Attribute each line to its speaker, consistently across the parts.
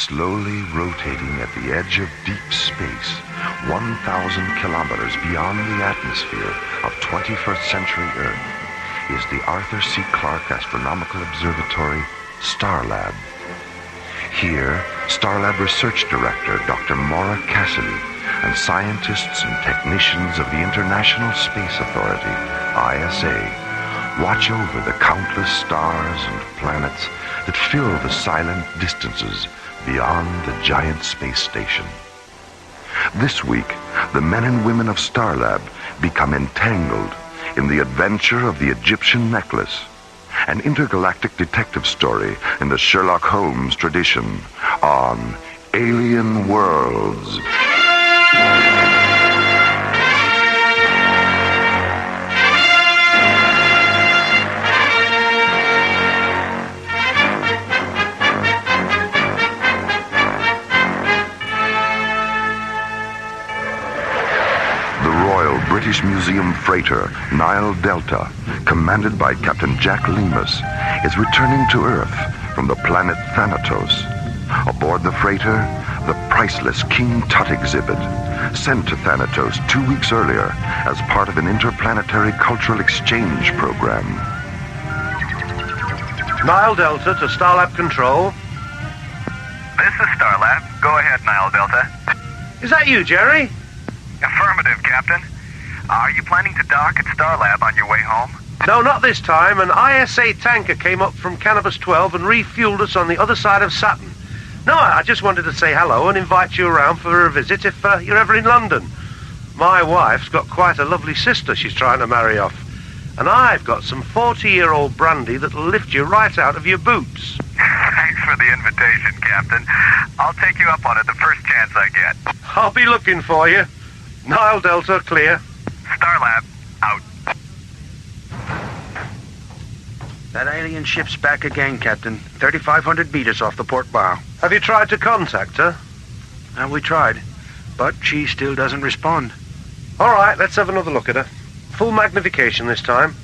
Speaker 1: Slowly rotating at the edge of deep space, 1,000 kilometers beyond the atmosphere of 21st century Earth, is the Arthur C. Clarke Astronomical Observatory, Starlab. Here, Starlab Research Director Dr. Maura Cassidy and scientists and technicians of the International Space Authority, ISA, watch over the countless stars and planets that fill the silent distances beyond the giant space station. This week, the men and women of Starlab become entangled in the adventure of the Egyptian necklace, an intergalactic detective story in the Sherlock Holmes tradition on Alien Worlds. British Museum freighter Nile Delta, commanded by Captain Jack Lemus, is returning to Earth from the planet Thanatos. Aboard the freighter, the priceless King Tut exhibit, sent to Thanatos 2 weeks earlier as part of an interplanetary cultural exchange program.
Speaker 2: Nile Delta to Starlab Control.
Speaker 3: This is Starlab. Go ahead, Nile Delta.
Speaker 2: Is that you, Jerry?
Speaker 3: Affirmative, Captain. Are you planning to dock at Starlab on your way home?
Speaker 2: No, not this time. An ISA tanker came up from Cannabis 12 and refueled us on the other side of Saturn. No, I just wanted to say hello and invite you around for a visit if you're ever in London. My wife's got quite a lovely sister she's trying to marry off. And I've got some 40-year-old brandy that'll lift you right out of your boots.
Speaker 3: Thanks for the invitation, Captain. I'll take you up on it the first chance I get.
Speaker 2: I'll be looking for you. Nile Delta, clear.
Speaker 3: Starlab, out.
Speaker 4: That alien ship's back again, Captain. 3,500 meters off the port bow.
Speaker 2: Have you tried to contact her?
Speaker 4: We tried, but she still doesn't respond.
Speaker 2: All right, let's have another look at her. Full magnification this time.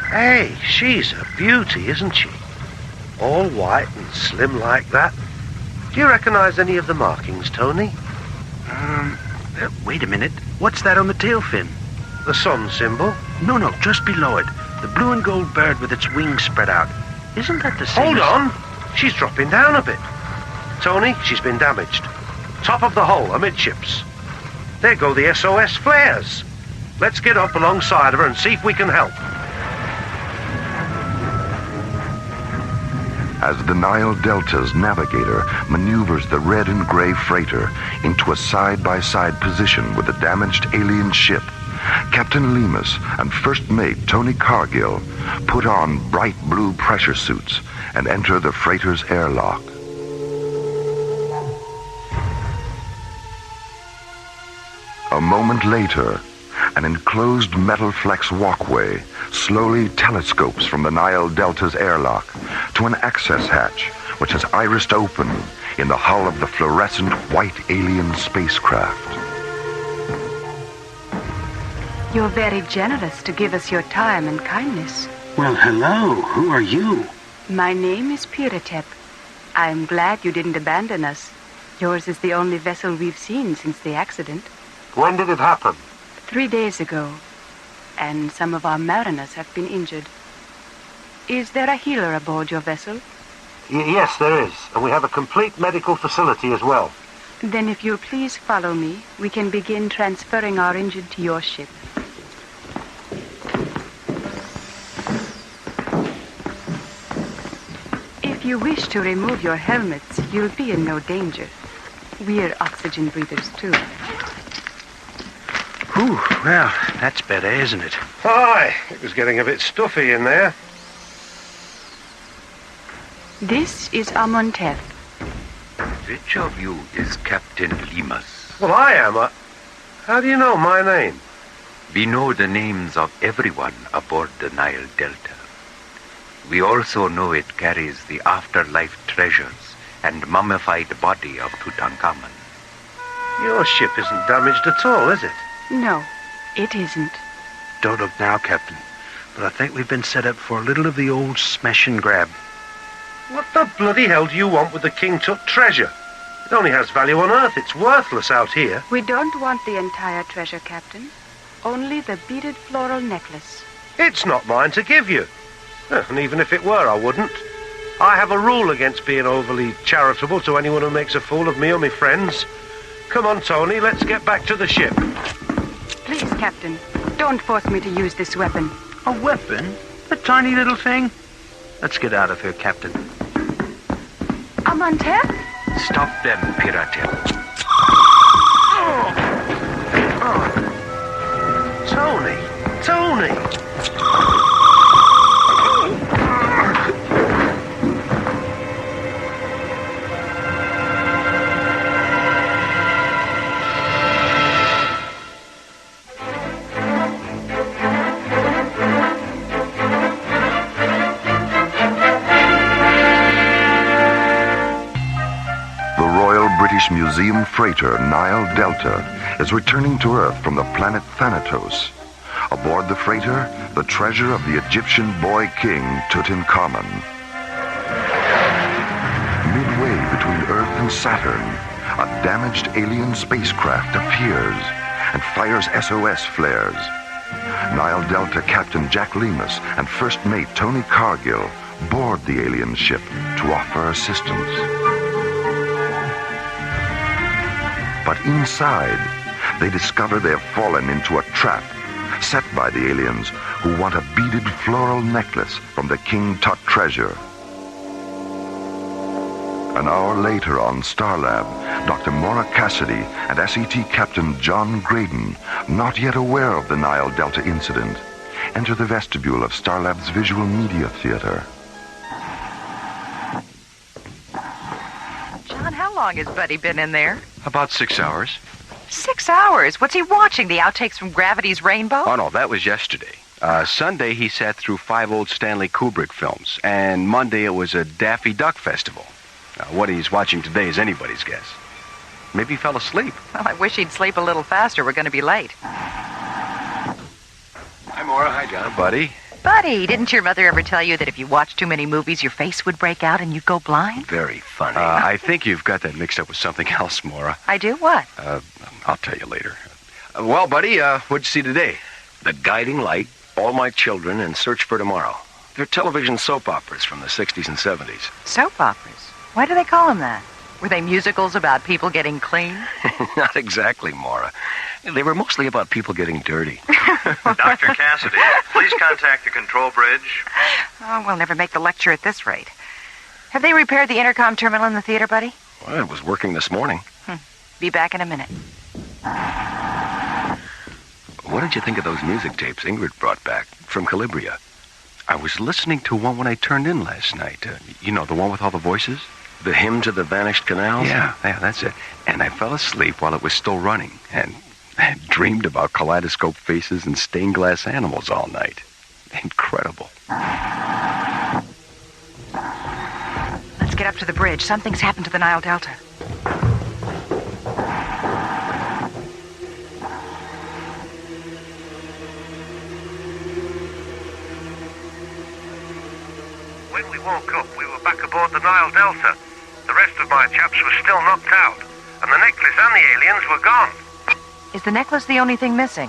Speaker 2: Hey, she's a beauty, isn't she? All white and slim like that. Do you recognize any of the markings, Tony?
Speaker 4: Wait a minute. What's that on the tail fin?
Speaker 2: The sun symbol?
Speaker 4: No, just below it. The blue and gold bird with its wings spread out. Isn't that the same?
Speaker 2: Hold on. She's dropping down a bit. Tony, she's been damaged. Top of the hull, amidships. There go the SOS flares. Let's get up alongside of her and see if we can help.
Speaker 1: As the Nile Delta's navigator maneuvers the red and gray freighter into a side-by-side position with the damaged alien ship, Captain Lemus and First Mate Tony Cargill put on bright blue pressure suits and enter the freighter's airlock. A moment later, an enclosed metal flex walkway slowly telescopes from the Nile Delta's airlock to an access hatch which has irised open in the hull of the fluorescent white alien spacecraft.
Speaker 5: You're very generous to give us your time and kindness.
Speaker 4: Well, hello. Who are you?
Speaker 5: My name is Piratep. I'm glad you didn't abandon us. Yours is the only vessel we've seen since the accident.
Speaker 2: When did it happen?
Speaker 5: 3 days ago. And some of our mariners have been injured. Is there a healer aboard your vessel?
Speaker 2: Yes, there is. And we have a complete medical facility as well.
Speaker 5: Then if you'll please follow me, we can begin transferring our injured to your ship. If you wish to remove your helmets, you'll be in no danger. We're oxygen breathers, too.
Speaker 4: Whew, well, that's better, isn't it?
Speaker 2: Aye, it was getting a bit stuffy in there.
Speaker 5: This is Amontef.
Speaker 6: Which of you is Captain Lemus?
Speaker 2: Well, I am. How do you know my name?
Speaker 6: We know the names of everyone aboard the Nile Delta. We also know it carries the afterlife treasures and mummified body of Tutankhamun.
Speaker 2: Your ship isn't damaged at all, is it?
Speaker 5: No, it isn't.
Speaker 4: Don't look now, Captain. But I think we've been set up for a little of the old smash and grab.
Speaker 2: What the bloody hell do you want with the King Tut treasure? It only has value on Earth. It's worthless out here.
Speaker 5: We don't want the entire treasure, Captain. Only the beaded floral necklace.
Speaker 2: It's not mine to give you. And even if it were, I wouldn't. I have a rule against being overly charitable to anyone who makes a fool of me or my friends. Come on, Tony, let's get back to the ship.
Speaker 5: Please, Captain, don't force me to use this weapon.
Speaker 4: A weapon? A tiny little thing? Let's get out of here, Captain.
Speaker 5: Amantep?
Speaker 6: Stop them, Piratep.
Speaker 2: Tony!
Speaker 1: Museum freighter Nile Delta is returning to Earth from the planet Thanatos. Aboard the freighter, the treasure of the Egyptian boy king Tutankhamun. Midway between Earth and Saturn, a damaged alien spacecraft appears and fires SOS flares. Nile Delta Captain Jack Lemus and First Mate Tony Cargill board the alien ship to offer assistance. But inside, they discover they have fallen into a trap set by the aliens who want a beaded floral necklace from the King Tut treasure. An hour later on Starlab, Dr. Maura Cassidy and SET Captain John Graydon, not yet aware of the Nile Delta incident, enter the vestibule of Starlab's Visual Media Theater.
Speaker 7: John, how long has Buddy been in there?
Speaker 8: About 6 hours.
Speaker 7: 6 hours? What's he watching? The outtakes from Gravity's Rainbow?
Speaker 8: Oh, no, that was yesterday. Sunday, he sat through 5 old Stanley Kubrick films. And Monday, it was a Daffy Duck festival. What he's watching today is anybody's guess. Maybe he fell asleep.
Speaker 7: Well, I wish he'd sleep a little faster. We're going to be late.
Speaker 8: Hi, Maura. Hi, John. Buddy.
Speaker 7: Buddy, didn't your mother ever tell you that if you watch too many movies, your face would break out and you'd go blind?
Speaker 8: Very funny. I think you've got that mixed up with something else, Maura.
Speaker 7: I do? What?
Speaker 8: I'll tell you later. Well, buddy, what'd you see today?
Speaker 9: The Guiding Light, All My Children, and Search for Tomorrow. They're television soap operas from the 60s and 70s.
Speaker 7: Soap operas? Why do they call them that? Were they musicals about people getting clean?
Speaker 9: Not exactly, Maura. They were mostly about people getting dirty.
Speaker 3: Dr. Cassidy, please contact the control bridge.
Speaker 7: Oh, we'll never make the lecture at this rate. Have they repaired the intercom terminal in the theater, Buddy?
Speaker 9: Well, it was working this morning.
Speaker 7: Be back in a minute.
Speaker 9: What did you think of those music tapes Ingrid brought back from Calabria?
Speaker 8: I was listening to one when I turned in last night. You know, the one with all the voices?
Speaker 9: The Hymn to the Vanished Canals?
Speaker 8: Yeah, that's it. And I fell asleep while it was still running. And I dreamed about kaleidoscope faces and stained glass animals all night. Incredible.
Speaker 7: Let's get up to the bridge. Something's happened to the Nile Delta.
Speaker 2: When we woke up, we were back aboard the Nile Delta. The rest of my chaps were still knocked out, and the necklace and the aliens were gone.
Speaker 7: Is the necklace the only thing missing?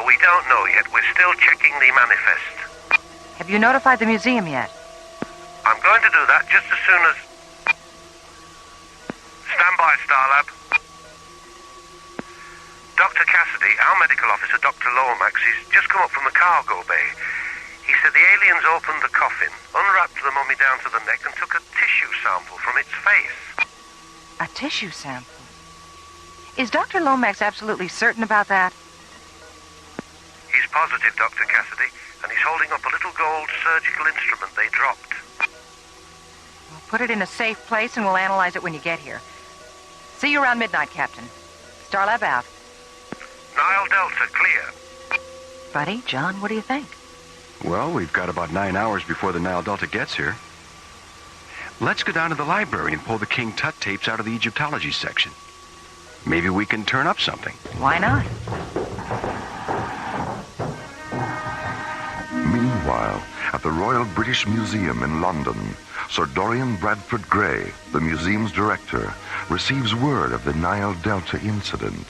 Speaker 2: We don't know yet. We're still checking the manifest.
Speaker 7: Have you notified the museum yet?
Speaker 2: I'm going to do that just as soon as... Stand by, Starlab. Dr. Cassidy, our medical officer, Dr. Lomax, he's just come up from the cargo bay. He said the aliens opened the coffin, unwrapped the mummy down to the neck, and took a tissue sample from its face.
Speaker 7: A tissue sample? Is Dr. Lomax absolutely certain about that?
Speaker 2: He's positive, Dr. Cassidy, and he's holding up a little gold surgical instrument they dropped.
Speaker 7: We'll put it in a safe place and we'll analyze it when you get here. See you around midnight, Captain. Starlab out.
Speaker 2: Nile Delta, clear.
Speaker 7: Buddy, John, what do you think?
Speaker 8: Well, we've got about 9 hours before the Nile Delta gets here. Let's go down to the library and pull the King Tut tapes out of the Egyptology section. Maybe we can turn up something.
Speaker 7: Why not?
Speaker 1: Meanwhile, at the Royal British Museum in London, Sir Dorian Bradford Gray, the museum's director, receives word of the Nile Delta incident.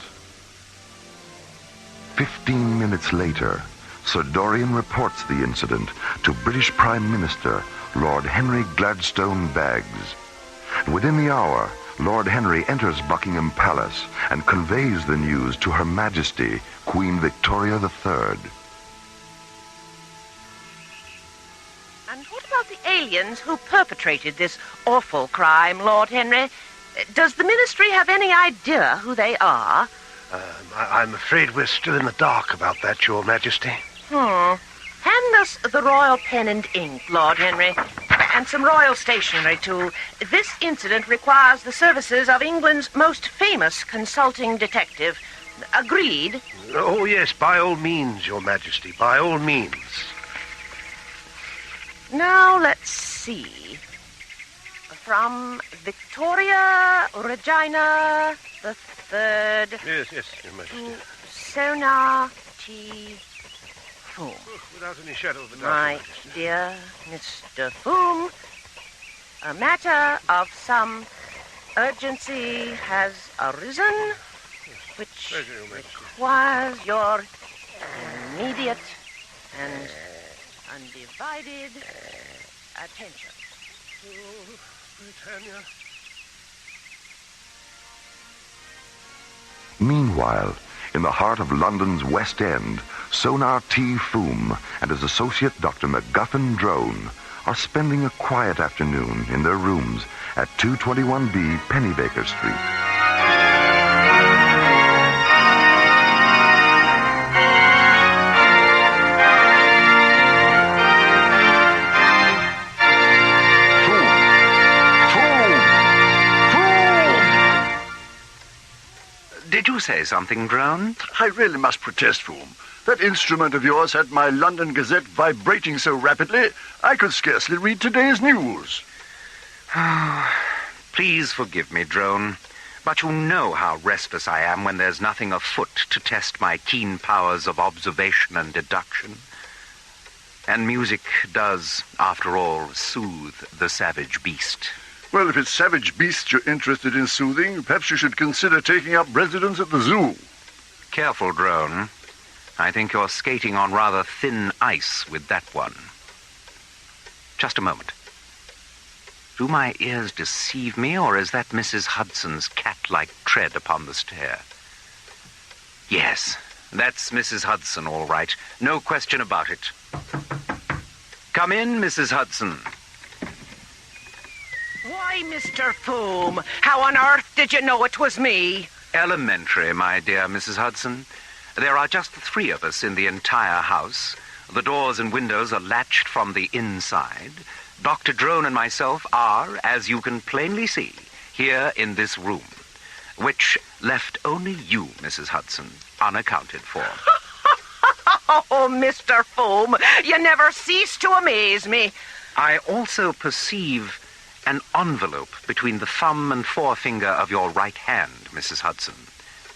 Speaker 1: 15 minutes later, Sir Dorian reports the incident to British Prime Minister Lord Henry Gladstone Baggs. Within the hour, Lord Henry enters Buckingham Palace and conveys the news to Her Majesty, Queen Victoria III.
Speaker 10: And what about the aliens who perpetrated this awful crime, Lord Henry? Does the Ministry have any idea who they are?
Speaker 2: I'm afraid we're still in the dark about that, Your Majesty.
Speaker 10: Hand us the royal pen and ink, Lord Henry, and some royal stationery, too. This incident requires the services of England's most famous consulting detective. Agreed?
Speaker 2: Oh, yes, by all means, Your Majesty, by all means.
Speaker 10: Now, let's see. From Victoria Regina the Third.
Speaker 2: Yes, Your Majesty.
Speaker 10: To Sonar T. Foom.
Speaker 2: Without any shadow of a doubt,
Speaker 10: My
Speaker 2: Your Majesty.
Speaker 10: dear Mr. Foom, a matter of some urgency has arisen, which
Speaker 2: Pleasure, Your Majesty.
Speaker 10: requires your immediate and undivided attention.
Speaker 2: Oh, Britannia.
Speaker 1: Meanwhile, in the heart of London's West End, Sonar T. Foom and his associate Dr. MacGuffin Drone are spending a quiet afternoon in their rooms at 221B Pennybaker Street.
Speaker 6: Did you say something, Drone?
Speaker 11: I really must protest, Foom. That instrument of yours had my London Gazette vibrating so rapidly, I could scarcely read today's news.
Speaker 6: Please forgive me, Drone, but you know how restless I am when there's nothing afoot to test my keen powers of observation and deduction. And music does, after all, soothe the savage beast.
Speaker 11: Well, if it's savage beasts you're interested in soothing, perhaps you should consider taking up residence at the zoo.
Speaker 6: Careful, Drone. I think you're skating on rather thin ice with that one. Just a moment. Do my ears deceive me, or is that Mrs. Hudson's cat-like tread upon the stair? Yes, that's Mrs. Hudson, all right. No question about it. Come in, Mrs. Hudson.
Speaker 10: Why, Mr. Foom, how on earth did you know it was me?
Speaker 6: Elementary, my dear Mrs. Hudson. There are just the three of us in the entire house. The doors and windows are latched from the inside. Dr. Drone and myself are, as you can plainly see, here in this room, which left only you, Mrs. Hudson, unaccounted for.
Speaker 10: Oh, Mr. Foom, you never cease to amaze me.
Speaker 6: I also perceive an envelope between the thumb and forefinger of your right hand, Mrs. Hudson.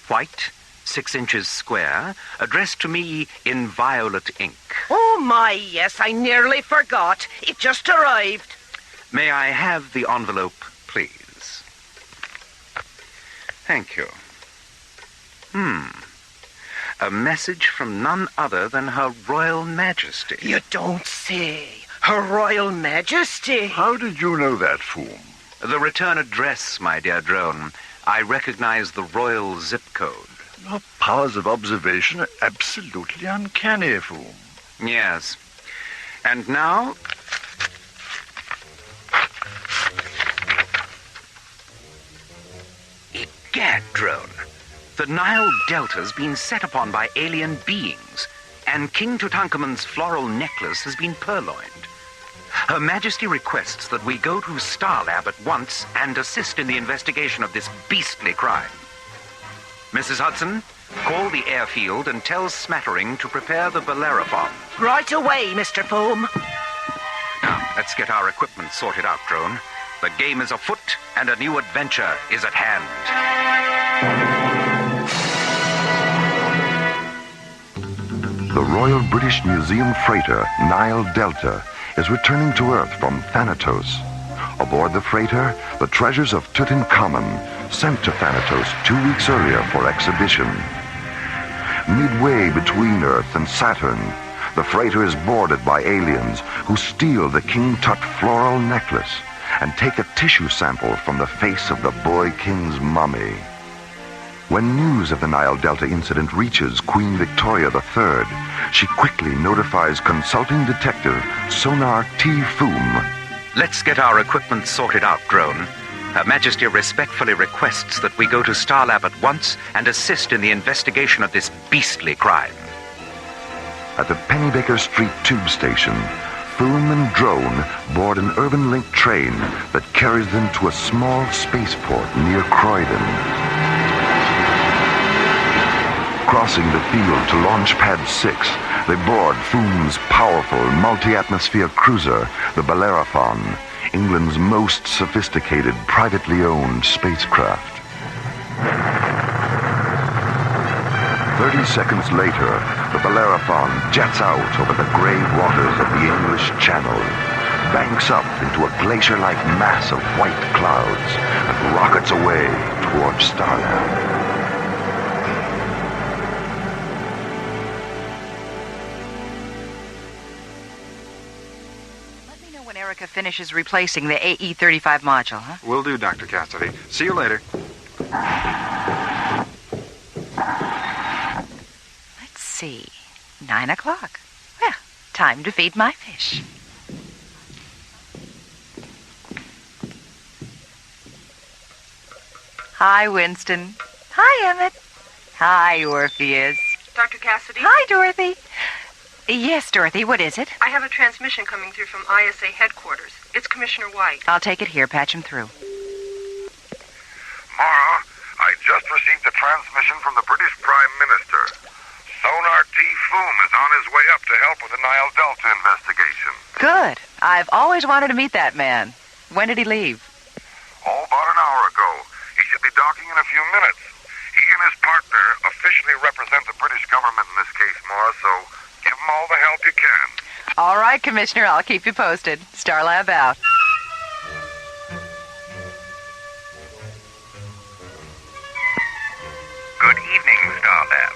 Speaker 6: White, 6 inches square, addressed to me in violet ink.
Speaker 10: Oh, my, yes, I nearly forgot. It just arrived.
Speaker 6: May I have the envelope, please? Thank you. A message from none other than Her Royal Majesty.
Speaker 10: You don't say. Her Royal Majesty.
Speaker 11: How did you know that, Foom?
Speaker 6: The return address, my dear Drone. I recognize the royal zip code.
Speaker 11: Your powers of observation are absolutely uncanny, Foom.
Speaker 6: Yes. And now... Egad, Drone. The Nile Delta's been set upon by alien beings, and King Tutankhamun's floral necklace has been purloined. Her Majesty requests that we go to Star Lab at once and assist in the investigation of this beastly crime. Mrs. Hudson, call the airfield and tell Smattering to prepare the Bellerophon.
Speaker 10: Right away, Mr. Foom.
Speaker 6: Now, let's get our equipment sorted out, Drone. The game is afoot, and a new adventure is at hand.
Speaker 1: The Royal British Museum freighter Nile Delta is returning to Earth from Thanatos, Aboard the freighter, the treasures of Tutankhamun, sent to Thanatos 2 weeks earlier for exhibition. Midway between Earth and Saturn, the freighter is boarded by aliens who steal the King Tut floral necklace and take a tissue sample from the face of the boy king's mummy. When news of the Nile Delta incident reaches Queen Victoria III, she quickly notifies consulting detective Sonar T. Foom.
Speaker 6: Let's get our equipment sorted out, drone. Her Majesty respectfully requests that we go to Starlab at once and assist in the investigation of this beastly crime.
Speaker 1: At the Pennybaker Street tube station, Foom and Drone board an urban link train that carries them to a small spaceport near Croydon. Crossing the field to Launch Pad 6, they board Foom's powerful multi-atmosphere cruiser, the Bellerophon, England's most sophisticated privately owned spacecraft. 30 seconds later, the Bellerophon jets out over the gray waters of the English Channel, banks up into a glacier-like mass of white clouds, and rockets away towards Starlab.
Speaker 7: When Erica finishes replacing the AE-35 module, huh?
Speaker 8: Will do, Dr. Cassidy. See you later.
Speaker 7: Let's see. 9 o'clock. Well, time to feed my fish. Hi, Winston. Hi, Emmett. Hi, Orpheus.
Speaker 12: Dr. Cassidy?
Speaker 7: Hi, Dorothy. Yes, Dorothy, what is it?
Speaker 12: I have a transmission coming through from ISA headquarters. It's Commissioner White.
Speaker 7: I'll take it here. Patch him through.
Speaker 13: Mara, I just received a transmission from the British Prime Minister. Sonar T. Foom is on his way up to help with the Nile Delta investigation.
Speaker 7: Good. I've always wanted to meet that man. When did he leave?
Speaker 13: Oh, about an hour ago. He should be docking in a few minutes. He and his partner officially represent the British government in this case, Mara, so give them all the help you can.
Speaker 7: All right, Commissioner, I'll keep you posted. Starlab out.
Speaker 3: Good evening, Starlab.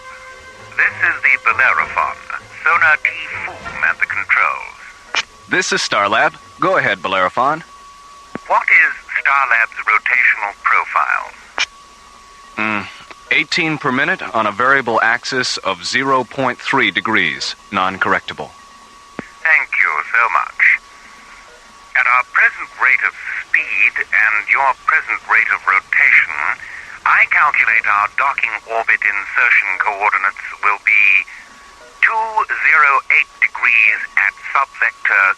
Speaker 3: This is the Bellerophon. Sonar T. Foom at the controls.
Speaker 8: This is Starlab. Go ahead, Bellerophon.
Speaker 3: What is Starlab's rotational profile?
Speaker 8: 18 per minute on a variable axis of 0.3 degrees, non-correctable.
Speaker 3: Thank you so much. At our present rate of speed and your present rate of rotation, I calculate our docking orbit insertion coordinates will be 208 degrees at subvector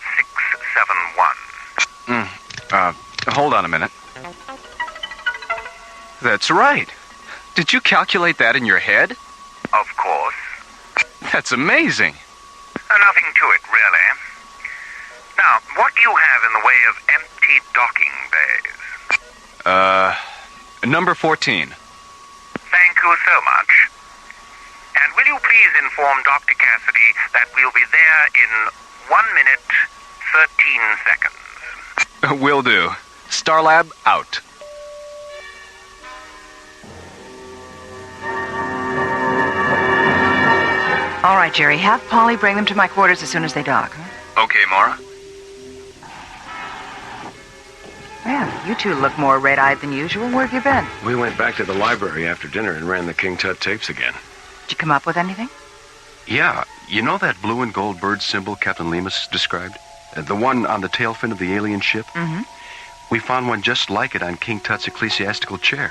Speaker 3: 671.
Speaker 8: Hold on a minute. That's right. Did you calculate that in your head?
Speaker 3: Of course.
Speaker 8: That's amazing.
Speaker 3: Nothing to it, really. Now, what do you have in the way of empty docking bays?
Speaker 8: Number 14.
Speaker 3: Thank you so much. And will you please inform Dr. Cassidy that we'll be there in 1 minute, 13 seconds?
Speaker 8: Will do. Starlab out.
Speaker 7: All right, Jerry, have Polly bring them to my quarters as soon as they dock. Huh?
Speaker 8: Okay, Mara.
Speaker 7: Well, you two look more red-eyed than usual. Where have you been?
Speaker 9: We went back to the library after dinner and ran the King Tut tapes again.
Speaker 7: Did you come up with anything?
Speaker 8: Yeah, you know that blue and gold bird symbol Captain Lemus described? The one on the tail fin of the alien ship?
Speaker 7: Mm-hmm.
Speaker 8: We found one just like it on King Tut's ecclesiastical chair.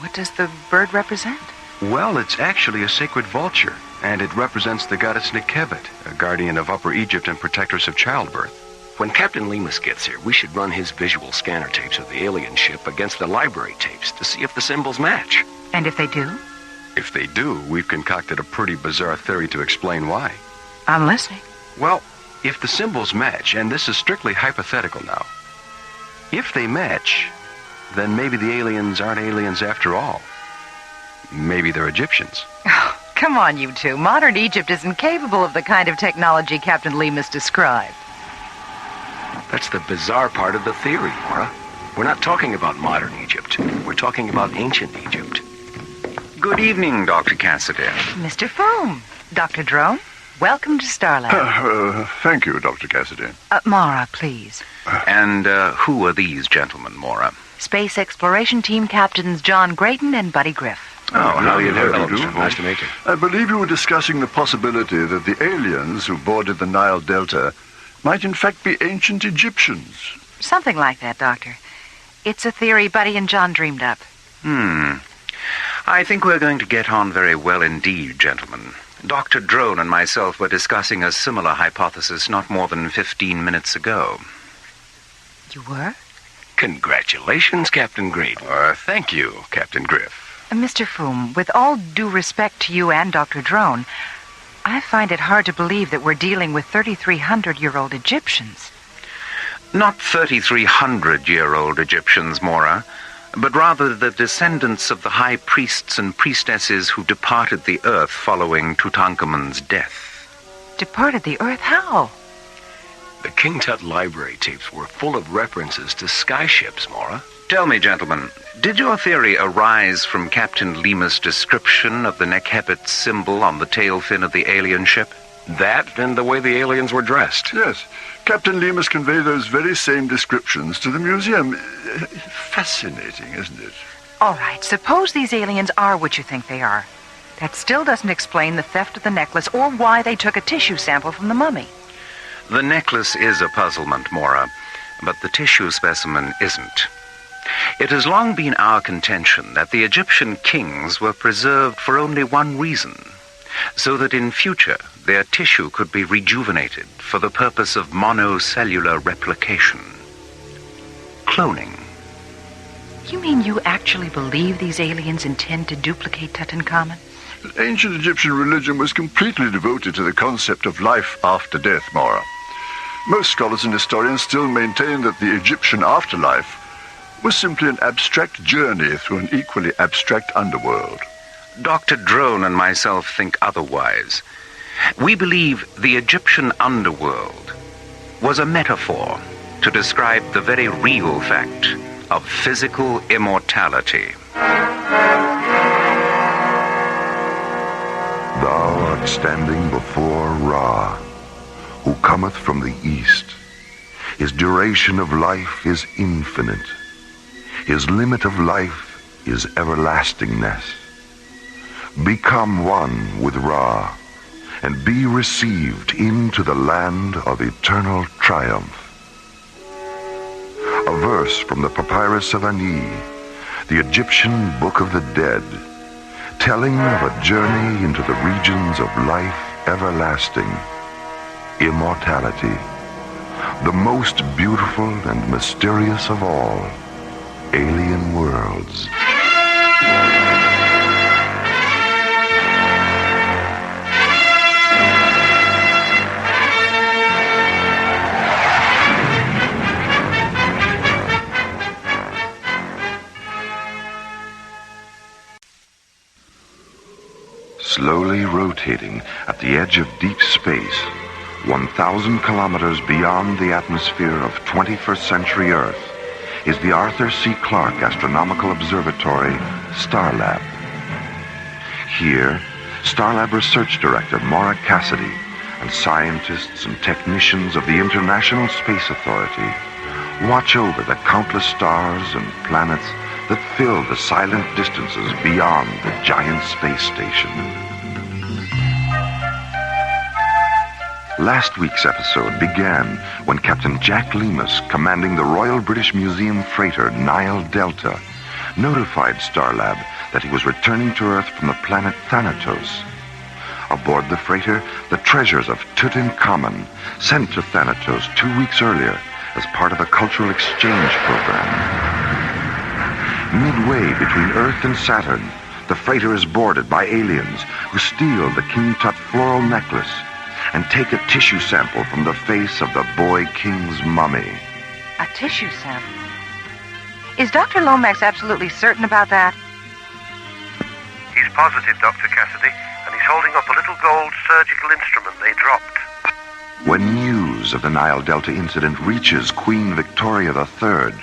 Speaker 7: What does the bird represent?
Speaker 8: Well, it's actually a sacred vulture, and it represents the goddess Nikhevet, a guardian of Upper Egypt and protectress of childbirth.
Speaker 9: When Captain Lemus gets here, we should run his visual scanner tapes of the alien ship against the library tapes to see if the symbols match.
Speaker 7: And if they do?
Speaker 8: If they do, we've concocted a pretty bizarre theory to explain why.
Speaker 7: I'm listening.
Speaker 8: Well, if the symbols match, and this is strictly hypothetical now, if they match, then maybe the aliens aren't aliens after all. Maybe they're Egyptians.
Speaker 7: Oh, come on, you two. Modern Egypt isn't capable of the kind of technology Captain Lemus described.
Speaker 9: That's the bizarre part of the theory, Mora. We're not talking about modern Egypt. We're talking about ancient Egypt.
Speaker 6: Good evening, Dr. Cassidy.
Speaker 7: Mr. Foom. Dr. Drone, welcome to Starlab.
Speaker 11: Thank you, Dr. Cassidy.
Speaker 7: Mara, please.
Speaker 6: And who are these gentlemen, Mora?
Speaker 7: Space Exploration Team Captains John Grayton and Buddy Griff.
Speaker 6: Oh, how do you do?
Speaker 9: Nice to meet you.
Speaker 11: I believe you were discussing the possibility that the aliens who boarded the Nile Delta might in fact be ancient Egyptians.
Speaker 7: Something like that, Doctor. It's a theory Buddy and John dreamed up.
Speaker 6: I think we're going to get on very well indeed, gentlemen. Dr. Drone and myself were discussing a similar hypothesis not more than 15 minutes ago.
Speaker 7: You were?
Speaker 9: Congratulations, Captain Grayton.
Speaker 8: Thank you, Captain Griff.
Speaker 7: Mr. Foom, with all due respect to you and Dr. Drone, I find it hard to believe that we're dealing with 3,300-year-old Egyptians.
Speaker 6: Not 3,300-year-old Egyptians, Mora, but rather the descendants of the high priests and priestesses who departed the earth following Tutankhamun's death.
Speaker 7: Departed the earth? How?
Speaker 9: The King Tut library tapes were full of references to skyships, Mora.
Speaker 6: Tell me, gentlemen, did your theory arise from Captain Lima's description of the Nekhebit symbol on the tail fin of the alien ship?
Speaker 9: That and the way the aliens were dressed.
Speaker 11: Yes. Captain Lee must convey those very same descriptions to the museum. Fascinating, isn't it?
Speaker 7: All right, suppose these aliens are what you think they are. That still doesn't explain the theft of the necklace or why they took a tissue sample from the mummy.
Speaker 6: The necklace is a puzzlement, Mora, but the tissue specimen isn't. It has long been our contention that the Egyptian kings were preserved for only one reason, so that in future their tissue could be rejuvenated for the purpose of monocellular replication. Cloning.
Speaker 7: You mean you actually believe these aliens intend to duplicate Tutankhamun?
Speaker 11: Ancient Egyptian religion was completely devoted to the concept of life after death, Mara. Most scholars and historians still maintain that the Egyptian afterlife was simply an abstract journey through an equally abstract underworld.
Speaker 6: Dr. Drone and myself think otherwise. We believe the Egyptian underworld was a metaphor to describe the very real fact of physical immortality.
Speaker 1: Thou art standing before Ra, who cometh from the east. His duration of life is infinite. His limit of life is everlastingness. Become one with Ra, and be received into the land of eternal triumph. A verse from the Papyrus of Ani, the Egyptian Book of the Dead, telling of a journey into the regions of life everlasting, immortality, the most beautiful and mysterious of all alien worlds. Slowly rotating at the edge of deep space, 1,000 kilometers beyond the atmosphere of 21st century Earth, is the Arthur C. Clarke Astronomical Observatory, Starlab. Here, Starlab Research Director Maura Cassidy and scientists and technicians of the International Space Authority watch over the countless stars and planets that fill the silent distances beyond the giant space station. Last week's episode began when Captain Jack Lemus, commanding the Royal British Museum freighter Nile Delta, notified Starlab that he was returning to Earth from the planet Thanatos. Aboard the freighter, the treasures of Tutankhamun, sent to Thanatos 2 weeks earlier as part of a cultural exchange program. Midway between Earth and Saturn, the freighter is boarded by aliens who steal the King Tut floral necklace and take a tissue sample from the face of the boy king's mummy.
Speaker 7: A tissue sample? Is Dr. Lomax absolutely certain about that?
Speaker 2: He's positive, Dr. Cassidy, and he's holding up a little gold surgical instrument they dropped.
Speaker 1: When news news of the Nile Delta incident reaches Queen Victoria III,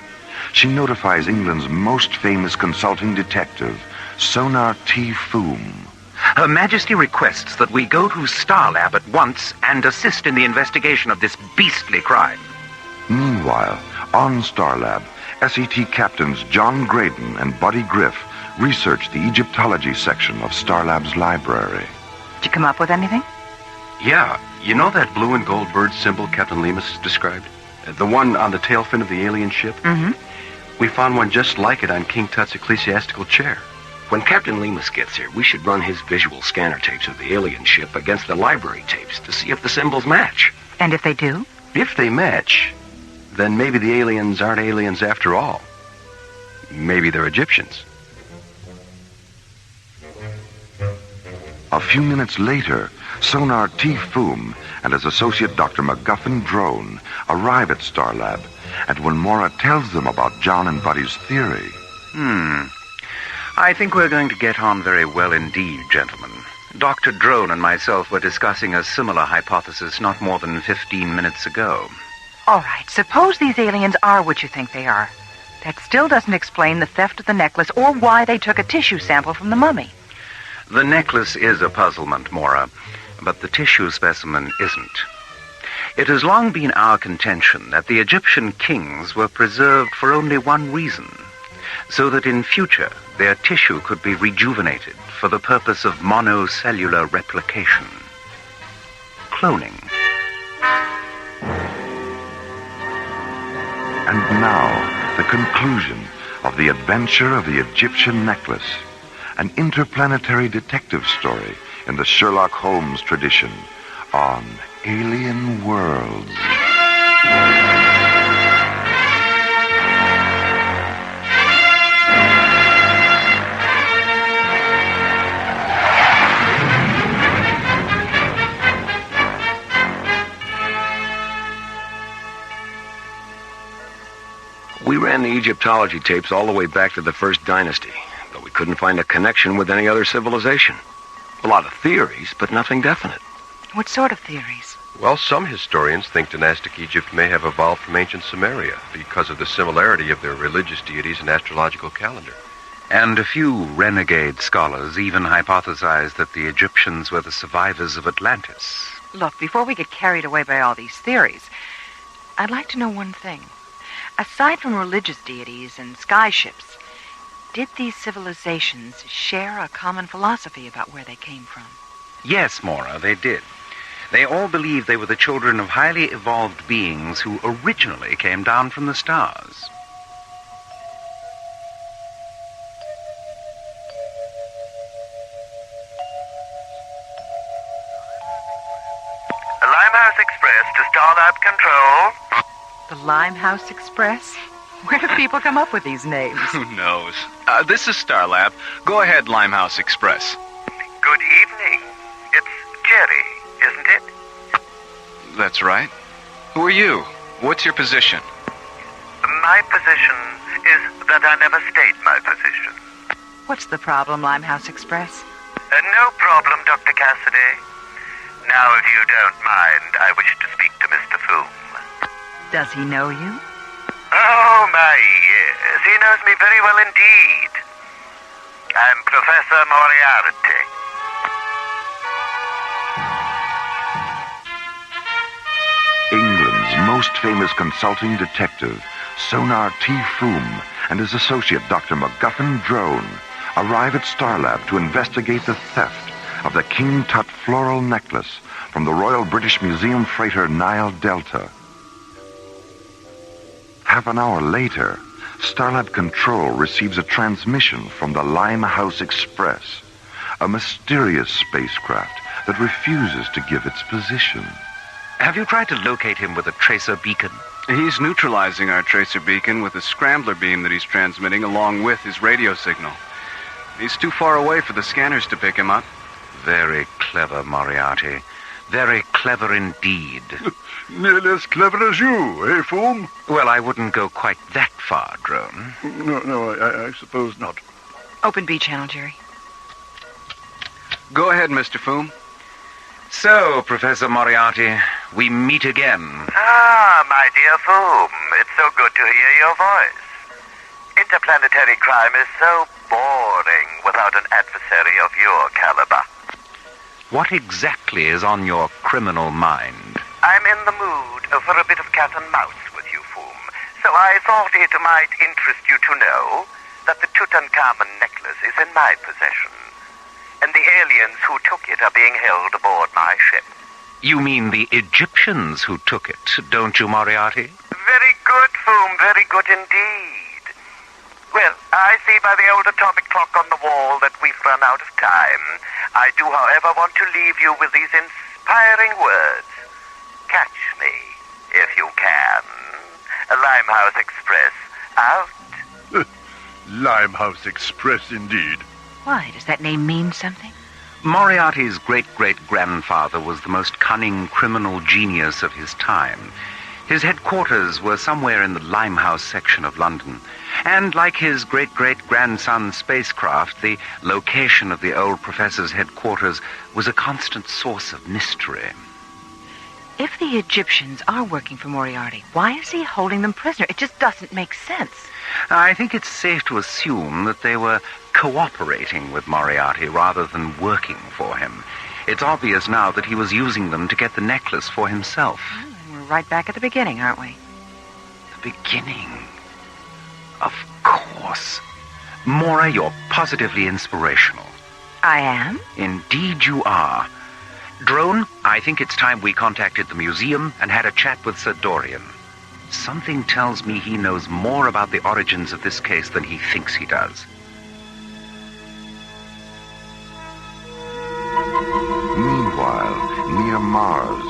Speaker 1: she notifies England's most famous consulting detective, Sonar T. Foom.
Speaker 6: Her Majesty requests that we go to Starlab at once and assist in the investigation of this beastly crime.
Speaker 1: Meanwhile, on Starlab, SET captains John Graydon and Buddy Griff research the Egyptology section of Starlab's library.
Speaker 7: Did you come up with anything?
Speaker 8: Yeah. You know that blue and gold bird symbol Captain Lemus described? The one on the tail fin of the alien ship?
Speaker 7: Mm-hmm.
Speaker 8: We found one just like it on King Tut's ecclesiastical chair.
Speaker 9: When Captain Lemus gets here, we should run his visual scanner tapes of the alien ship against the library tapes to see if the symbols match.
Speaker 7: And if they do?
Speaker 8: If they match, then maybe the aliens aren't aliens after all. Maybe they're Egyptians.
Speaker 1: A few minutes later, Sonar T. Foom and his associate Dr. MacGuffin Drone arrive at Starlab, and when Mora tells them about John and Buddy's theory...
Speaker 6: I think we're going to get on very well indeed, gentlemen. Dr. Drone and myself were discussing a similar hypothesis not more than 15 minutes ago.
Speaker 7: All right, suppose these aliens are what you think they are. That still doesn't explain the theft of the necklace or why they took a tissue sample from the mummy.
Speaker 6: The necklace is a puzzlement, Mora, but the tissue specimen isn't. It has long been our contention that the Egyptian kings were preserved for only one reason, so that in future their tissue could be rejuvenated for the purpose of monocellular replication. Cloning.
Speaker 1: And now, the conclusion of the adventure of the Egyptian necklace, an interplanetary detective story in the Sherlock Holmes tradition on Alien Worlds.
Speaker 9: We ran the Egyptology tapes all the way back to the First Dynasty, but we couldn't find a connection with any other civilization. A lot of theories, but nothing definite.
Speaker 7: What sort of theories?
Speaker 14: Well, some historians think dynastic Egypt may have evolved from ancient Sumeria because of the similarity of their religious deities and astrological calendar.
Speaker 6: And a few renegade scholars even hypothesize that the Egyptians were the survivors of Atlantis.
Speaker 7: Look, before we get carried away by all these theories, I'd like to know one thing. Aside from religious deities and sky ships, did these civilizations share a common philosophy about where they came from?
Speaker 6: Yes, Mora, they did. They all believed they were the children of highly evolved beings who originally came down from the stars.
Speaker 3: Limehouse Express to Starlab Control.
Speaker 7: The Limehouse Express? Where do people come up with these names?
Speaker 15: Who knows? This is Starlab. Go ahead, Limehouse Express.
Speaker 3: Good evening. It's Jerry, isn't it?
Speaker 15: That's right. Who are you? What's your position?
Speaker 3: My position is that I never state my position.
Speaker 7: What's the problem, Limehouse Express?
Speaker 3: No problem, Dr. Cassidy. Now, if you don't mind, I wish to speak to Mr. Foom.
Speaker 7: Does he know you?
Speaker 3: Oh, my, yes. He knows me very well indeed. I'm Professor Moriarty.
Speaker 1: England's most famous consulting detective, Sonar T. Foom, and his associate, Dr. MacGuffin Drone, arrive at Starlab to investigate the theft of the King Tut floral necklace from the Royal British Museum freighter Nile Delta. Half an hour later, Starlab Control receives a transmission from the Limehouse Express, a mysterious spacecraft that refuses to give its position.
Speaker 6: Have you tried to locate him with a tracer beacon?
Speaker 15: He's neutralizing our tracer beacon with a scrambler beam that he's transmitting along with his radio signal. He's too far away for the scanners to pick him up.
Speaker 6: Very clever, Moriarty. Very clever indeed.
Speaker 11: Nearly as clever as you, eh, Foom?
Speaker 6: Well, I wouldn't go quite that far, Drone.
Speaker 11: No, I suppose not.
Speaker 7: Open B channel, Jerry.
Speaker 15: Go ahead, Mr. Foom.
Speaker 6: So, Professor Moriarty, we meet again.
Speaker 3: Ah, my dear Foom, it's so good to hear your voice. Interplanetary crime is so boring without an adversary of your caliber.
Speaker 6: What exactly is on your criminal mind?
Speaker 3: I'm in the mood for a bit of cat and mouse with you, Foom. So I thought it might interest you to know that the Tutankhamun necklace is in my possession. And the aliens who took it are being held aboard my ship.
Speaker 6: You mean the Egyptians who took it, don't you, Moriarty?
Speaker 3: Very good, Foom, very good indeed. Well, I see by the old atomic clock on the wall that we've run out of time. I do, however, want to leave you with these inspiring words. Catch me, if you can. Limehouse Express, out.
Speaker 11: Limehouse Express, indeed.
Speaker 7: Why, does that name mean something?
Speaker 6: Moriarty's great-great-grandfather was the most cunning criminal genius of his time. His headquarters were somewhere in the Limehouse section of London. And like his great-great-grandson's spacecraft, the location of the old professor's headquarters was a constant source of mystery.
Speaker 7: If the Egyptians are working for Moriarty, why is he holding them prisoner? It just doesn't make sense.
Speaker 6: I think it's safe to assume that they were cooperating with Moriarty rather than working for him. It's obvious now that he was using them to get the necklace for himself.
Speaker 7: We're right back at the beginning, aren't we?
Speaker 6: The beginning? Of course. Mora, you're positively inspirational.
Speaker 7: I am?
Speaker 6: Indeed you are. Drone, I think it's time we contacted the museum and had a chat with Sir Dorian. Something tells me he knows more about the origins of this case than he thinks he does.
Speaker 1: Meanwhile, near Mars,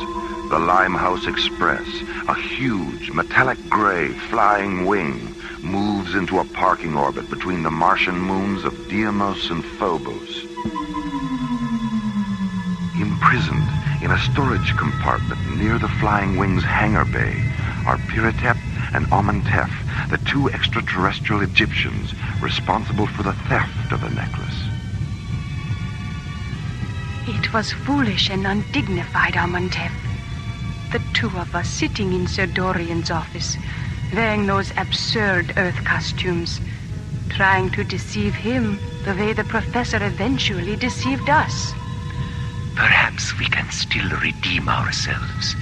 Speaker 1: the Limehouse Express, a huge metallic gray flying wing, moves into a parking orbit between the Martian moons of Deimos and Phobos. Imprisoned in a storage compartment near the flying wing's hangar bay are Piratep and Amenhotep, the two extraterrestrial Egyptians responsible for the theft of the necklace.
Speaker 5: It was foolish and undignified, Amenhotep. The two of us sitting in Sir Dorian's office, wearing those absurd Earth costumes, trying to deceive him the way the professor eventually deceived us.
Speaker 6: Perhaps we can still redeem ourselves.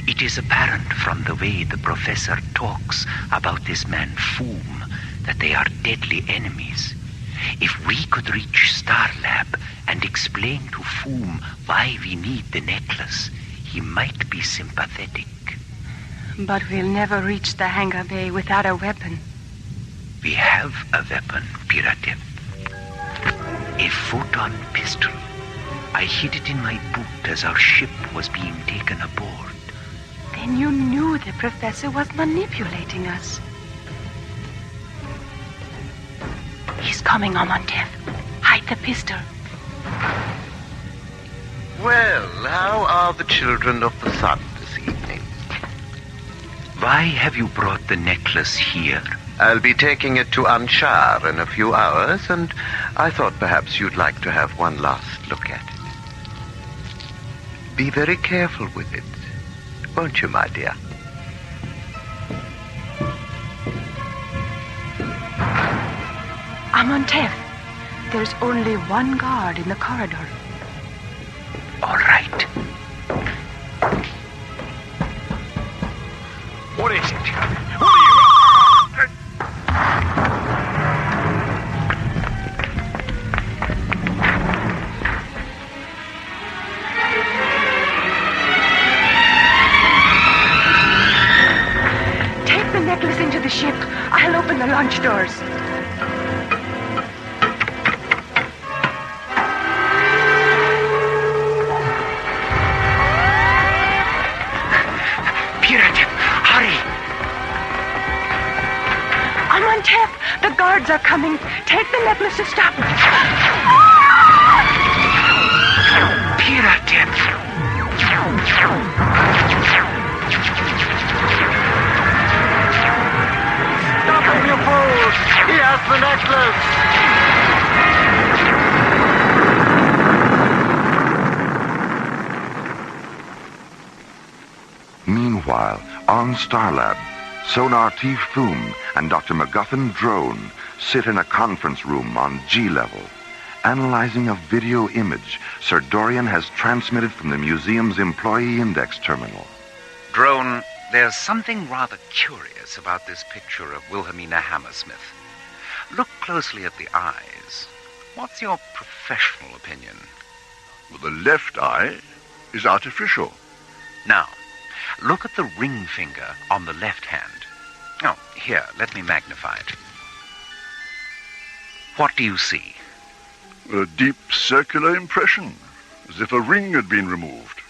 Speaker 6: It is apparent from the way the professor talks about this man Foom that they are deadly enemies. If we could reach Starlab and explain to Foom why we need the necklace, he might be sympathetic.
Speaker 5: But we'll never reach the hangar bay without a weapon.
Speaker 6: We have a weapon, Piratep. A photon pistol. I hid it in my boot as our ship was being taken aboard.
Speaker 5: Then you knew the professor was manipulating us. He's coming, Amenhotep. Hide the pistol.
Speaker 2: Well, how are the children of the sun this evening?
Speaker 6: Why have you brought the necklace here?
Speaker 2: I'll be taking it to Anshar in a few hours, and I thought perhaps you'd like to have one last look at it. Be very careful with it, won't you, my dear?
Speaker 5: Amenhotep, there's only one guard in the corridor.
Speaker 6: All right.
Speaker 2: What is it? What are you...
Speaker 5: Take the necklace into the ship. I'll open the launch doors. Amenhotep, the guards are coming. Take the necklace to stop them.
Speaker 6: Piratep!
Speaker 2: Stop him, you fools! He has the necklace!
Speaker 1: John Starlab, Sonar T. Thum, and Dr. MacGuffin Drone sit in a conference room on G-level, analyzing a video image Sir Dorian has transmitted from the museum's employee index terminal.
Speaker 6: Drone, there's something rather curious about this picture of Wilhelmina Hammersmith. Look closely at the eyes. What's your professional opinion?
Speaker 11: Well, the left eye is artificial.
Speaker 6: Now, look at the ring finger on the left hand. Oh, here, let me magnify it. What do you see?
Speaker 11: A deep circular impression, as if a ring had been removed.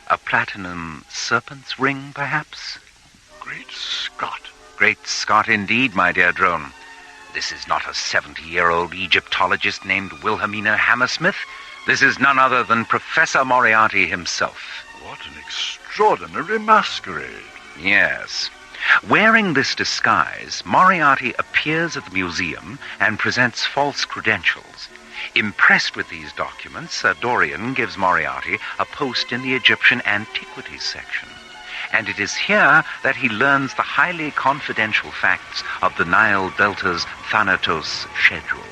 Speaker 6: A platinum serpent's ring, perhaps?
Speaker 11: Great Scott.
Speaker 6: Great Scott indeed, my dear Drone. This is not a 70-year-old Egyptologist named Wilhelmina Hammersmith. This is none other than Professor Moriarty himself.
Speaker 11: What an extraordinary masquerade.
Speaker 6: Yes. Wearing this disguise, Moriarty appears at the museum and presents false credentials. Impressed with these documents, Sir Dorian gives Moriarty a post in the Egyptian Antiquities section. And it is here that he learns the highly confidential facts of the Nile Delta's Thanatos schedule.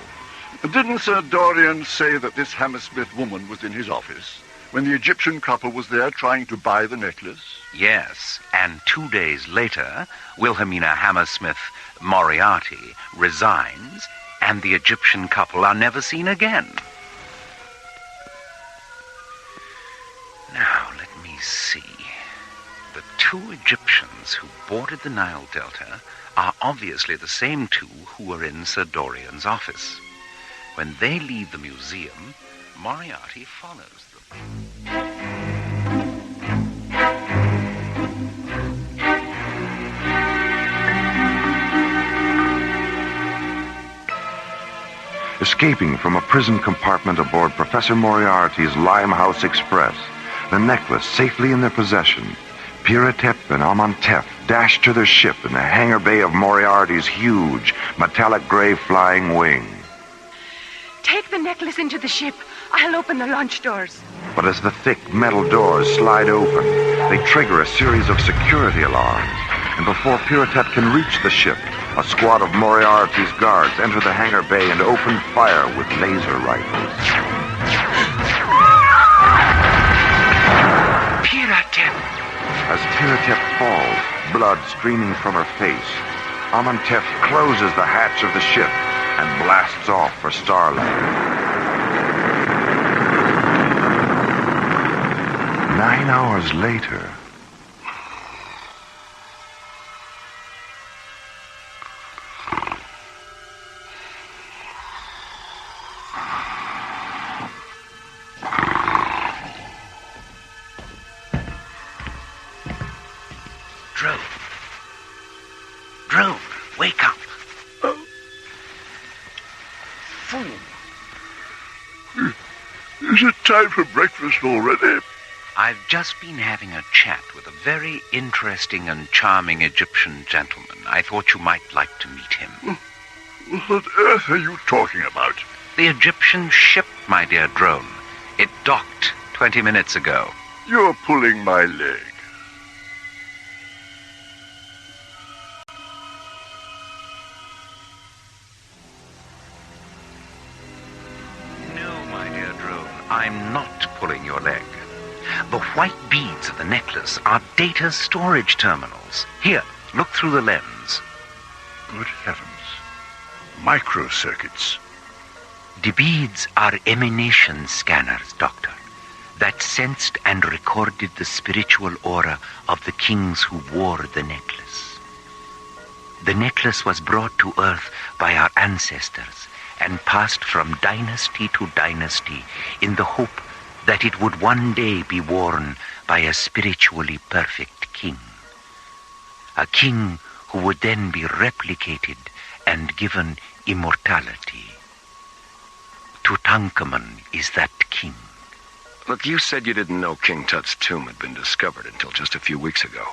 Speaker 11: Didn't Sir Dorian say that this Hammersmith woman was in his office when the Egyptian couple was there trying to buy the necklace?
Speaker 6: Yes, and 2 days later, Wilhelmina Hammersmith Moriarty resigns, and the Egyptian couple are never seen again. Now, let me see. The two Egyptians who boarded the Nile Delta are obviously the same two who were in Sir Dorian's office. When they leave the museum, Moriarty follows them.
Speaker 1: Escaping from a prison compartment aboard Professor Moriarty's Limehouse Express, the necklace safely in their possession, Piratep and Amantef dashed to their ship in the hangar bay of Moriarty's huge, metallic gray flying wing.
Speaker 5: Take the necklace into the ship. I'll open the launch doors.
Speaker 1: But as the thick metal doors slide open, they trigger a series of security alarms, and before Piratep can reach the ship, a squad of Moriarty's guards enter the hangar bay and open fire with laser rifles.
Speaker 6: Piratep!
Speaker 1: As Piratep falls, blood streaming from her face, Amantef closes the hatch of the ship and blasts off for Starland. 9 hours later...
Speaker 6: Drone, wake up.
Speaker 11: Is it time for breakfast already?
Speaker 6: I've just been having a chat with a very interesting and charming Egyptian gentleman. I thought you might like to meet him.
Speaker 11: What on earth are you talking about?
Speaker 6: The Egyptian ship, my dear Drone. It docked 20 minutes ago.
Speaker 11: You're pulling my leg.
Speaker 6: No, my dear Drone, I'm not pulling your leg. The white beads of the necklace are data storage terminals. Here, look through the lens.
Speaker 11: Good heavens. Microcircuits.
Speaker 6: The beads are emanation scanners, Doctor, that sensed and recorded the spiritual aura of the kings who wore the necklace. The necklace was brought to Earth by our ancestors and passed from dynasty to dynasty in the hope that it would one day be worn by a spiritually perfect king. A king who would then be replicated and given immortality. Tutankhamun is that king.
Speaker 9: Look, you said you didn't know King Tut's tomb had been discovered until just a few weeks ago.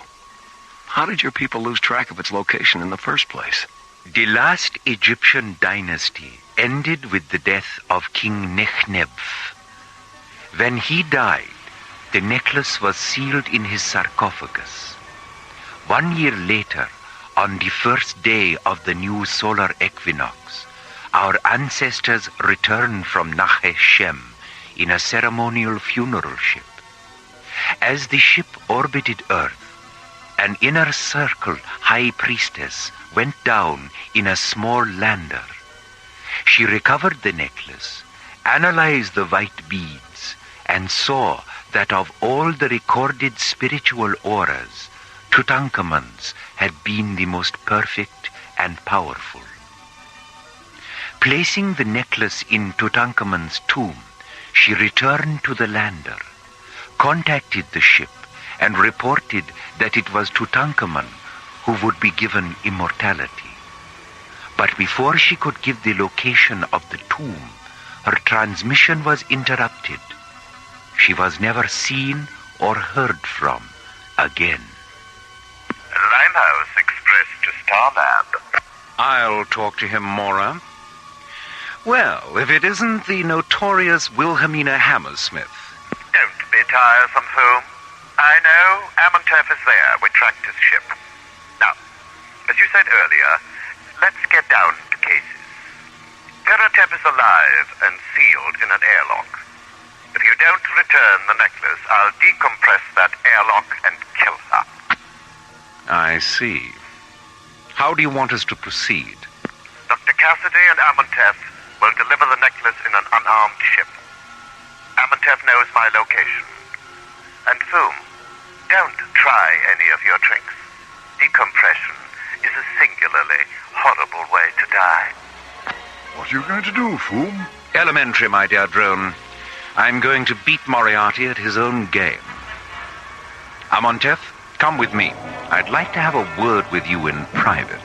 Speaker 9: How did your people lose track of its location in the first place?
Speaker 6: The last Egyptian dynasty ended with the death of King Nechneb. When he died, the necklace was sealed in his sarcophagus. 1 year later, on the first day of the new solar equinox, our ancestors returned from Nahe Shem in a ceremonial funeral ship. As the ship orbited Earth, an inner circle high priestess went down in a small lander. She recovered the necklace, analyzed the white beads, and saw that of all the recorded spiritual auras, Tutankhamun's had been the most perfect and powerful. Placing the necklace in Tutankhamun's tomb, she returned to the lander, contacted the ship, and reported that it was Tutankhamun who would be given immortality. But before she could give the location of the tomb, her transmission was interrupted. She was never seen or heard from again.
Speaker 3: Limehouse Express to Starland.
Speaker 6: I'll talk to him, Mora. Well, if it isn't the notorious Wilhelmina Hammersmith.
Speaker 3: Don't be tiresome, Foom. I know Amontef is there. We tracked his ship. Now, as you said earlier, let's get down to cases. Peratep is alive and sealed in an airlock. If you don't return the necklace, I'll decompress that airlock and kill her.
Speaker 6: I see. How do you want us to proceed?
Speaker 3: Dr. Cassidy and Amontef will deliver the necklace in an unarmed ship. Amontef knows my location. And Foom, don't try any of your tricks. Decompression is a singularly horrible way to die.
Speaker 11: What are you going to do, Foom?
Speaker 6: Elementary, my dear drone. I'm going to beat Moriarty at his own game. Amontef, come with me. I'd like to have a word with you in private.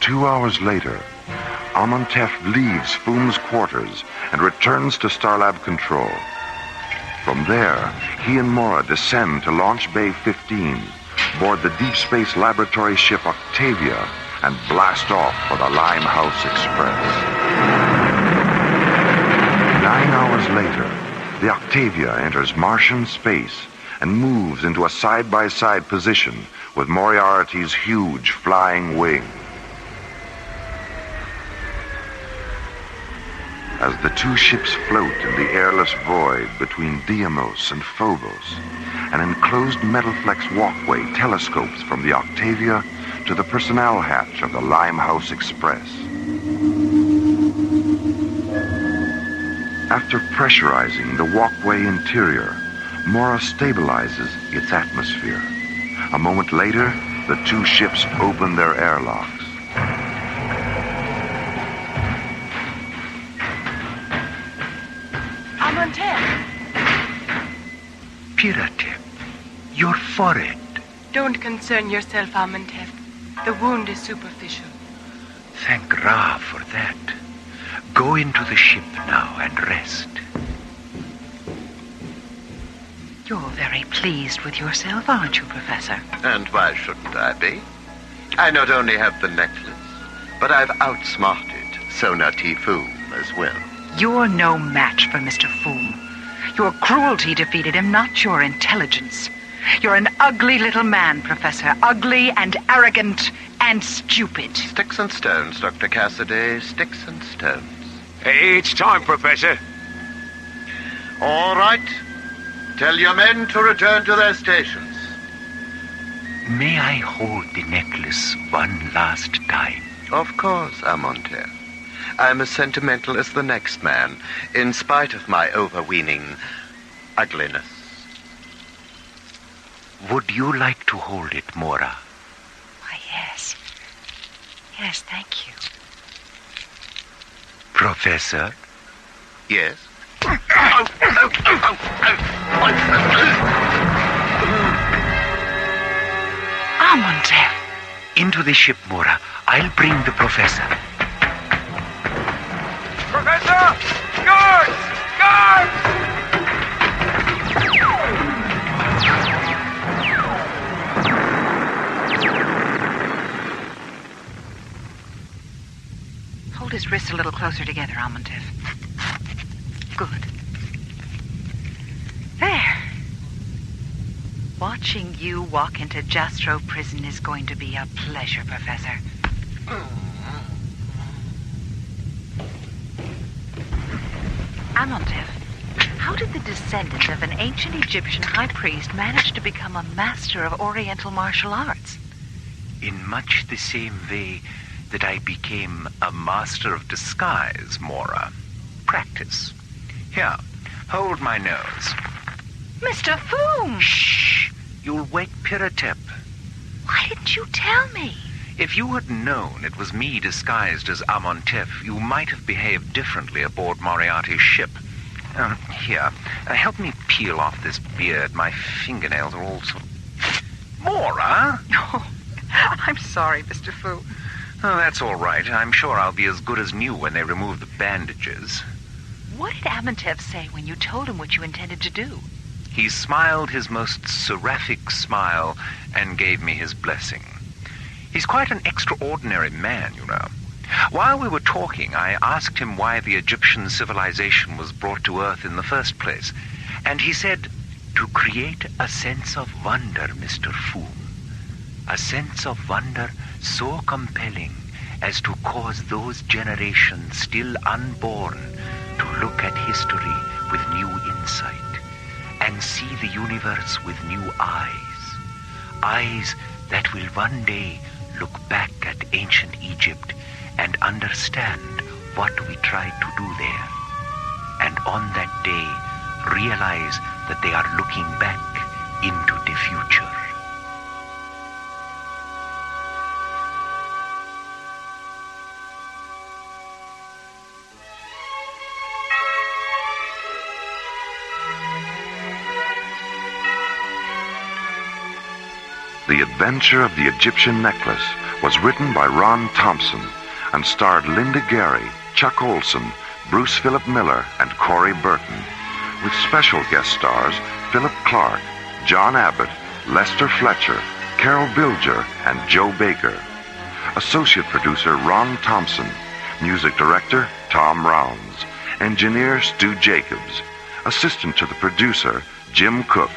Speaker 1: Two hours later, Amontef leaves Foom's quarters and returns to Starlab Control. From there, he and Mora descend to Launch Bay 15, board the Deep Space Laboratory ship Octavia, and blast off for the Limehouse Express. 9 hours later, the Octavia enters Martian space and moves into a side-by-side position with Moriarty's huge flying wing. As the two ships float in the airless void between Deimos and Phobos, an enclosed metal flex walkway telescopes from the Octavia to the personnel hatch of the Limehouse Express. After pressurizing the walkway interior, Mora stabilizes its atmosphere. A moment later, the two ships open their airlocks.
Speaker 6: Peratep, your forehead.
Speaker 5: Don't concern yourself, Amontef. The wound is superficial.
Speaker 6: Thank Ra for that. Go into the ship now and rest.
Speaker 7: You're very pleased with yourself, aren't you, Professor?
Speaker 16: And why shouldn't I be? I not only have the necklace, but I've outsmarted Sona Foom as well.
Speaker 7: You're no match for Mr. Foom. Your cruelty defeated him, not your intelligence. You're an ugly little man, Professor. Ugly and arrogant and stupid.
Speaker 16: Sticks and stones, Dr. Cassidy. Sticks and stones.
Speaker 17: Hey, it's time, Professor.
Speaker 16: All right. Tell your men to return to their stations.
Speaker 6: May I hold the necklace one last time?
Speaker 16: Of course, Amontef. I'm as sentimental as the next man, in spite of my overweening ugliness.
Speaker 6: Would you like to hold it, Mora?
Speaker 7: Why, yes. Yes, thank you.
Speaker 6: Professor?
Speaker 16: Yes?
Speaker 7: Amontef!
Speaker 6: Into the ship, Mora. I'll bring the professor.
Speaker 17: Professor! Guards! Guards!
Speaker 7: Hold his wrists a little closer together, Amontef. Good. There. Watching you walk into Jastrow Prison is going to be a pleasure, Professor. Amontef, how did the descendant of an ancient Egyptian high priest manage to become a master of Oriental martial arts?
Speaker 6: In much the same way that I became a master of disguise, Mora. Practice. Here, hold my nose.
Speaker 7: Mr. Foom!
Speaker 6: Shh! You'll wake Piratep.
Speaker 7: Why didn't you tell me?
Speaker 6: If you had known it was me disguised as Amontef, you might have behaved differently aboard Moriarty's ship. Here, help me peel off this beard. My fingernails are all sort of... Mora?
Speaker 7: Oh, I'm sorry, Mr. Foom.
Speaker 6: Oh, that's all right. I'm sure I'll be as good as new when they remove the bandages.
Speaker 7: What did Amontef say when you told him what you intended to do?
Speaker 6: He smiled his most seraphic smile and gave me his blessing. He's quite an extraordinary man, you know. While we were talking, I asked him why the Egyptian civilization was brought to Earth in the first place. And he said, "To create a sense of wonder, Mr. Foom. A sense of wonder so compelling as to cause those generations still unborn to look at history with new insight and see the universe with new eyes. Eyes that will one day look back at ancient Egypt and understand what we tried to do there. And on that day, realize that they are looking back into the future."
Speaker 1: The Adventure of the Egyptian Necklace was written by Ron Thompson and starred Linda Gary, Chuck Olson, Bruce Philip Miller, and Corey Burton, with special guest stars Philip Clark, John Abbott, Lester Fletcher, Carol Bilger, and Joe Baker. Associate producer Ron Thompson. Music director Tom Rounds. Engineer Stu Jacobs. Assistant to the producer Jim Cook.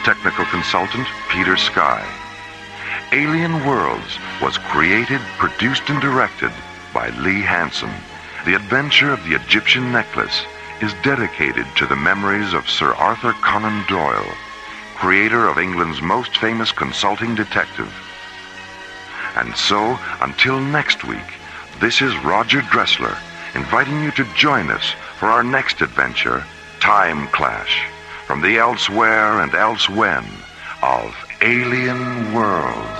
Speaker 1: Technical consultant Peter Sky. Alien Worlds was created, produced, and directed by Lee Hansen. The Adventure of the Egyptian Necklace is dedicated to the memories of Sir Arthur Conan Doyle, creator of England's most famous consulting detective. And so, until next week, this is Roger Dressler, inviting you to join us for our next adventure, Time Clash, from the elsewhere and elsewhen of Alien Worlds.